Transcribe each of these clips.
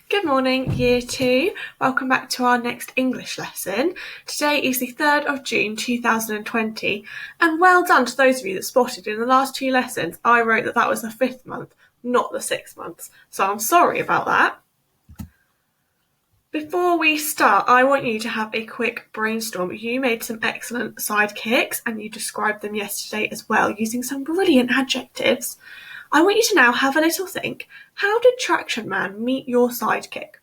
Good morning, Year 2. Welcome back to our next English lesson. Today is the 3rd of June 2020, and well done to those of you that spotted in the last two lessons I wrote that was the 5th month, not the 6th month, so I'm sorry about that. Before we start, I want you to have a quick brainstorm. You made some excellent sidekicks and you described them yesterday as well using some brilliant adjectives. I want you to now have a little think. How did Traction Man meet your sidekick?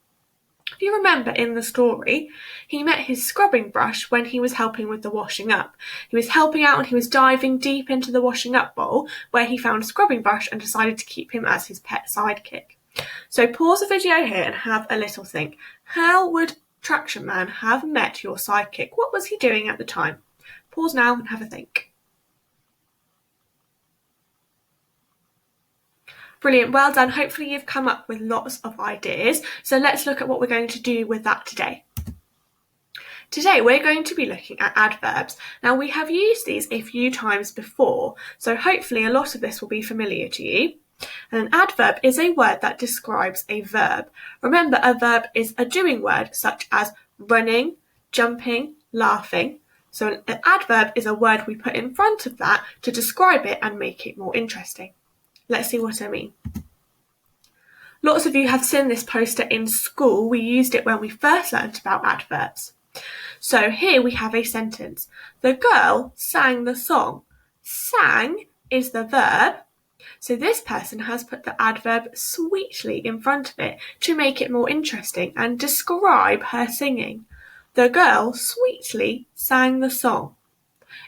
If you remember in the story, he met his scrubbing brush when he was helping with the washing up. He was helping out and he was diving deep into the washing up bowl where he found a scrubbing brush and decided to keep him as his pet sidekick. So pause the video here and have a little think. How would Traction Man have met your sidekick? What was he doing at the time? Pause now and have a think. Brilliant, well done. Hopefully you've come up with lots of ideas. So let's look at what we're going to do with that today. Today we're going to be looking at adverbs. Now we have used these a few times before, so hopefully a lot of this will be familiar to you. And an adverb is a word that describes a verb. Remember, a verb is a doing word such as running, jumping, laughing. So an adverb is a word we put in front of that to describe it and make it more interesting. Let's see what I mean. Lots of you have seen this poster in school. We used it when we first learnt about adverbs. So here we have a sentence. The girl sang the song. Sang is the verb. So this person has put the adverb sweetly in front of it to make it more interesting and describe her singing. The girl sweetly sang the song.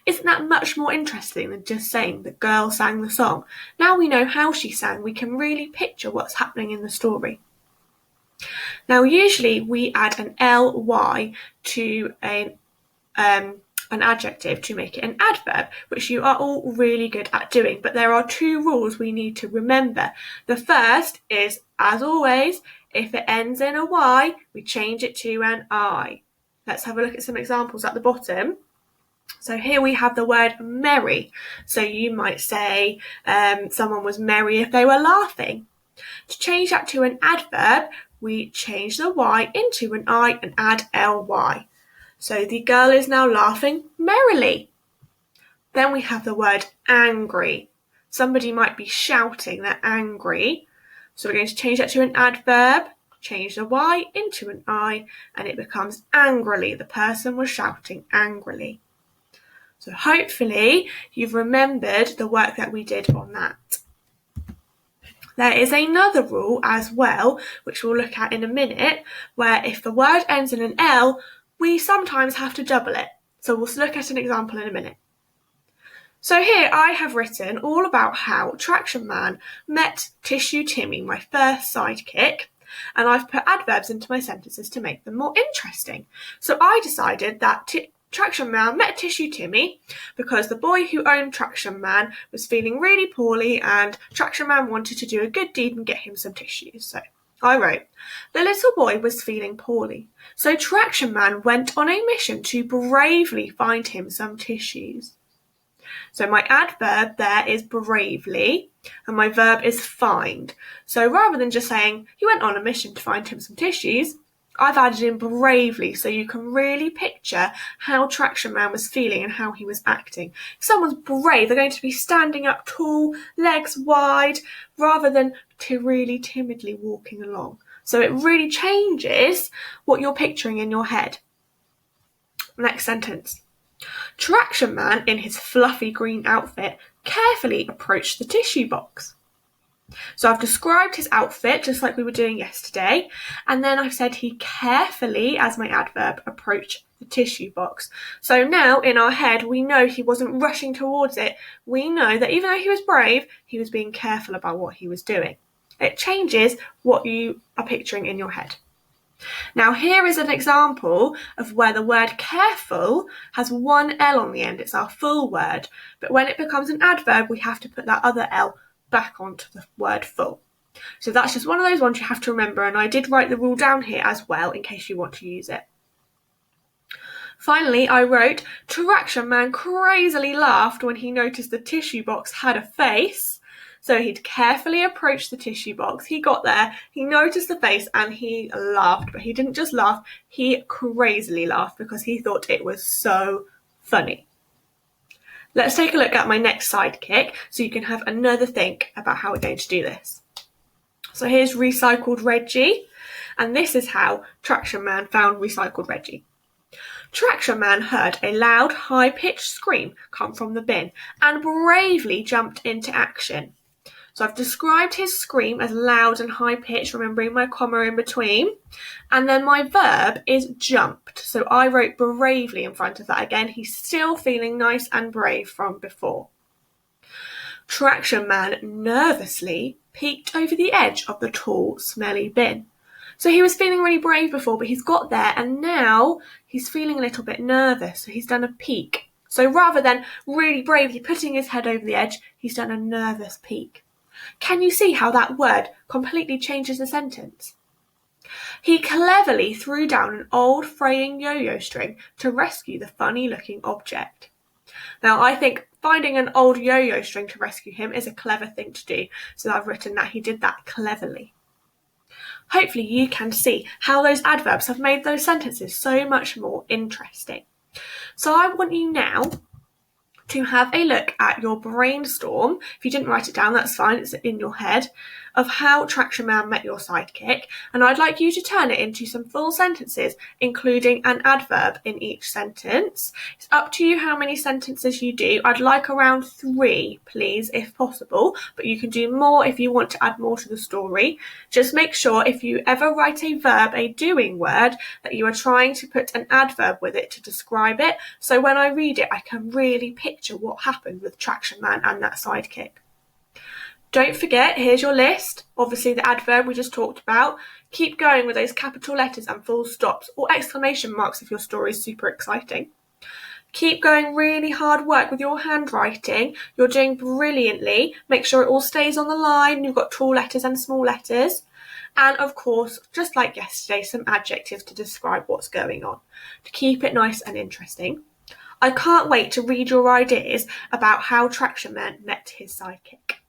Isn't that much more interesting than just saying the girl sang the song? Now we know how she sang, we can really picture what's happening in the story. Now usually we add an ly to an adjective to make it an adverb, which you are all really good at doing, but there are two rules we need to remember. The first is, as always, if it ends in a y, we change it to an I. Let's have a look at some examples at the bottom. So here we have the word merry. So you might say someone was merry if they were laughing. To change that to an adverb, we change the y into an I and add ly. So the girl is now laughing merrily. Then we have the word angry. Somebody might be shouting, they're angry. So we're going to change that to an adverb, change the y into an I, and it becomes angrily. The person was shouting angrily. So hopefully you've remembered the work that we did on that. There is another rule as well, which we'll look at in a minute, where if the word ends in an L, we sometimes have to double it. So we'll look at an example in a minute. So here I have written all about how Traction Man met Tissue Timmy, my first sidekick, and I've put adverbs into my sentences to make them more interesting. So I decided that Traction Man met Tissue Timmy because the boy who owned Traction Man was feeling really poorly and Traction Man wanted to do a good deed and get him some tissues. So I wrote, the little boy was feeling poorly, so Traction Man went on a mission to bravely find him some tissues. So my adverb there is bravely and my verb is find. So rather than just saying he went on a mission to find him some tissues, I've added in bravely so you can really picture how Traction Man was feeling and how he was acting. If someone's brave, they're going to be standing up tall, legs wide, rather than to really timidly walking along. So it really changes what you're picturing in your head. Next sentence. Traction Man, in his fluffy green outfit, carefully approached the tissue box. So I've described his outfit just like we were doing yesterday, and then I've said he carefully, as my adverb, approached the tissue box. So now in our head we know he wasn't rushing towards it. We know that even though he was brave, he was being careful about what he was doing. It changes what you are picturing in your head. Now here is an example of where the word careful has one L on the end. It's our full word, but when it becomes an adverb we have to put that other L back onto the word full. So that's just one of those ones you have to remember, and I did write the rule down here as well in case you want to use it. Finally, I wrote, Traction Man crazily laughed when he noticed the tissue box had a face. So he'd carefully approached the tissue box. He got there, he noticed the face, and he laughed. But he didn't just laugh, he crazily laughed because he thought it was so funny. Let's take a look at my next sidekick so you can have another think about how we're going to do this. So here's Recycled Reggie, and this is how Traction Man found Recycled Reggie. Traction Man heard a loud, high-pitched scream come from the bin and bravely jumped into action. So I've described his scream as loud and high-pitched, remembering my comma in between. And then my verb is jumped. So I wrote bravely in front of that again. He's still feeling nice and brave from before. Traction Man nervously peeked over the edge of the tall, smelly bin. So he was feeling really brave before, but he's got there and now he's feeling a little bit nervous. So he's done a peek. So rather than really bravely putting his head over the edge, he's done a nervous peek. Can you see how that word completely changes the sentence? He cleverly threw down an old fraying yo-yo string to rescue the funny-looking object. Now, I think finding an old yo-yo string to rescue him is a clever thing to do, so I've written that he did that cleverly. Hopefully you can see how those adverbs have made those sentences so much more interesting. So I want you now to have a look at your brainstorm. If you didn't write it down, that's fine, it's in your head, of how Traction Man met your sidekick, and I'd like you to turn it into some full sentences, including an adverb in each sentence. It's up to you how many sentences you do. I'd like around 3, please, if possible, but you can do more if you want to add more to the story. Just make sure if you ever write a verb, a doing word, that you are trying to put an adverb with it to describe it, so when I read it, I can really picture what happened with Traction Man and that sidekick. Don't forget, here's your list. Obviously the adverb we just talked about. Keep going with those capital letters and full stops or exclamation marks if your story is super exciting. Keep going, really hard work with your handwriting. You're doing brilliantly. Make sure it all stays on the line. You've got tall letters and small letters. And of course, just like yesterday, some adjectives to describe what's going on, to keep it nice and interesting. I can't wait to read your ideas about how Traction Man met his sidekick.